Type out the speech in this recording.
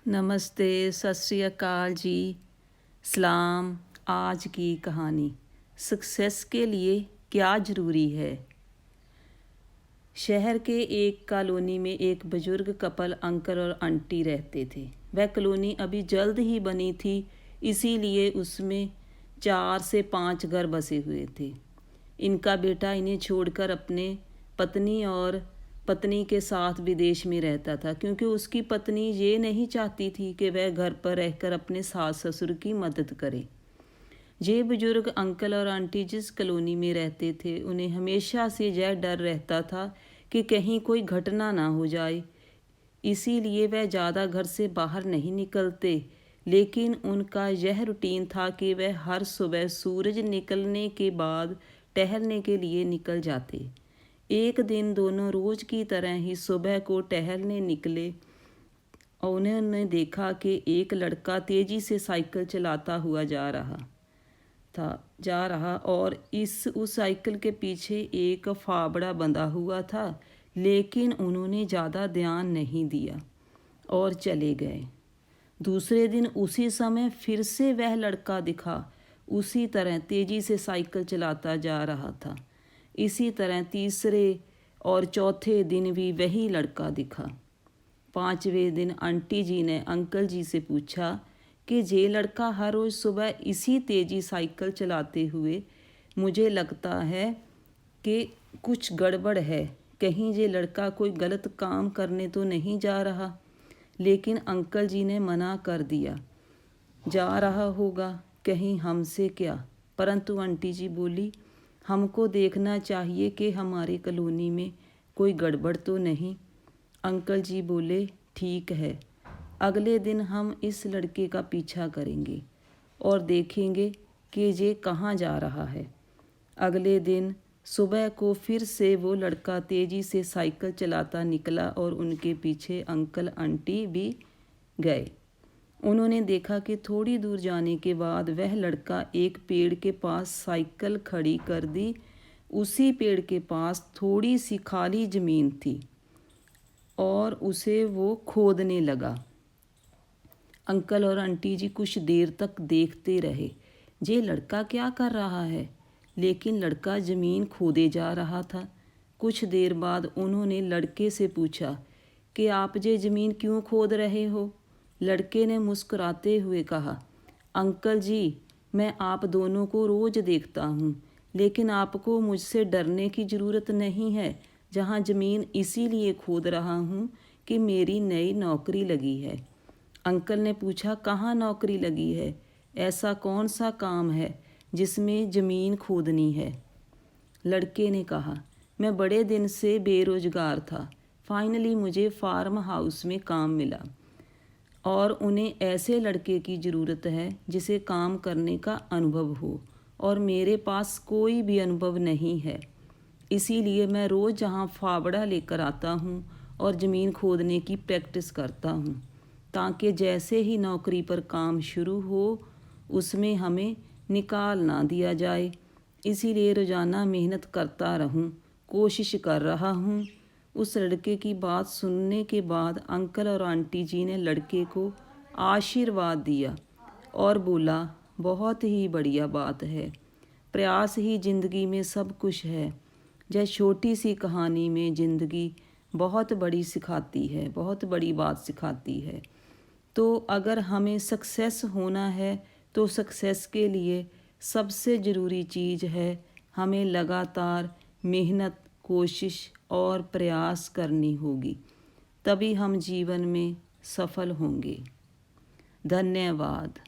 नमस्ते, सत श्री अकाल जी। सलाम। आज की कहानी, सक्सेस के लिए क्या ज़रूरी है। शहर के एक कॉलोनी में एक बुजुर्ग कपल अंकल और आंटी रहते थे। वह कॉलोनी अभी जल्द ही बनी थी, इसीलिए उसमें 4 से 5 घर बसे हुए थे। इनका बेटा इन्हें छोड़कर अपने पत्नी और पत्नी के साथ विदेश में रहता था, क्योंकि उसकी पत्नी ये नहीं चाहती थी कि वह घर पर रहकर अपने सास ससुर की मदद करे। ये बुजुर्ग अंकल और आंटी जिस कॉलोनी में रहते थे, उन्हें हमेशा से यह डर रहता था कि कहीं कोई घटना ना हो जाए। इसीलिए वह ज़्यादा घर से बाहर नहीं निकलते, लेकिन उनका यह रूटीन था कि वह हर सुबह सूरज निकलने के बाद टहलने के लिए निकल जाते। एक दिन दोनों रोज़ की तरह ही सुबह को टहलने निकले और उन्होंने देखा कि एक लड़का तेज़ी से साइकिल चलाता हुआ जा रहा और उस साइकिल के पीछे एक फावड़ा बंधा हुआ था। लेकिन उन्होंने ज़्यादा ध्यान नहीं दिया और चले गए। दूसरे दिन उसी समय फिर से वह लड़का दिखा, उसी तरह तेज़ी से साइकिल चलाता जा रहा था। इसी तरह तीसरे और चौथे दिन भी वही लड़का दिखा। 5वें दिन आंटी जी ने अंकल जी से पूछा कि ये लड़का हर रोज़ सुबह इसी तेज़ी साइकिल चलाते हुए, मुझे लगता है कि कुछ गड़बड़ है। कहीं ये लड़का कोई गलत काम करने तो नहीं जा रहा। लेकिन अंकल जी ने मना कर दिया, जा रहा होगा, कहीं हमसे क्या। परंतु आंटी जी बोली, हमको देखना चाहिए कि हमारी कॉलोनी में कोई गड़बड़ तो नहीं। अंकल जी बोले, ठीक है, अगले दिन हम इस लड़के का पीछा करेंगे और देखेंगे कि ये कहाँ जा रहा है। अगले दिन सुबह को फिर से वो लड़का तेज़ी से साइकिल चलाता निकला और उनके पीछे अंकल आंटी भी गए। उन्होंने देखा कि थोड़ी दूर जाने के बाद वह लड़का एक पेड़ के पास साइकिल खड़ी कर दी। उसी पेड़ के पास थोड़ी सी खाली ज़मीन थी और उसे वो खोदने लगा। अंकल और आंटी जी कुछ देर तक देखते रहे, ये लड़का क्या कर रहा है। लेकिन लड़का ज़मीन खोदे जा रहा था। कुछ देर बाद उन्होंने लड़के से पूछा कि आप ये ज़मीन क्यों खोद रहे हो। लड़के ने मुस्कुराते हुए कहा, अंकल जी, मैं आप दोनों को रोज़ देखता हूँ, लेकिन आपको मुझसे डरने की ज़रूरत नहीं है। जहाँ ज़मीन इसीलिए खोद रहा हूँ कि मेरी नई नौकरी लगी है। अंकल ने पूछा, कहाँ नौकरी लगी है? ऐसा कौन सा काम है जिसमें ज़मीन खोदनी है? लड़के ने कहा, मैं बड़े दिन से बेरोज़गार था। फाइनली मुझे फार्म हाउस में काम मिला और उन्हें ऐसे लड़के की ज़रूरत है जिसे काम करने का अनुभव हो, और मेरे पास कोई भी अनुभव नहीं है। इसीलिए मैं रोज़ जहाँ फावड़ा लेकर आता हूँ और ज़मीन खोदने की प्रैक्टिस करता हूँ, ताकि जैसे ही नौकरी पर काम शुरू हो उसमें हमें निकाल ना दिया जाए। इसीलिए रोज़ाना मेहनत करता रहूँ, कोशिश कर रहा हूँ। उस लड़के की बात सुनने के बाद अंकल और आंटी जी ने लड़के को आशीर्वाद दिया और बोला, बहुत ही बढ़िया बात है, प्रयास ही ज़िंदगी में सब कुछ है। यह छोटी सी कहानी में ज़िंदगी बहुत बड़ी सिखाती है, बहुत बड़ी बात सिखाती है। तो अगर हमें सक्सेस होना है तो सक्सेस के लिए सबसे ज़रूरी चीज़ है हमें लगातार मेहनत, कोशिश और प्रयास करनी होगी, तभी हम जीवन में सफल होंगे। धन्यवाद।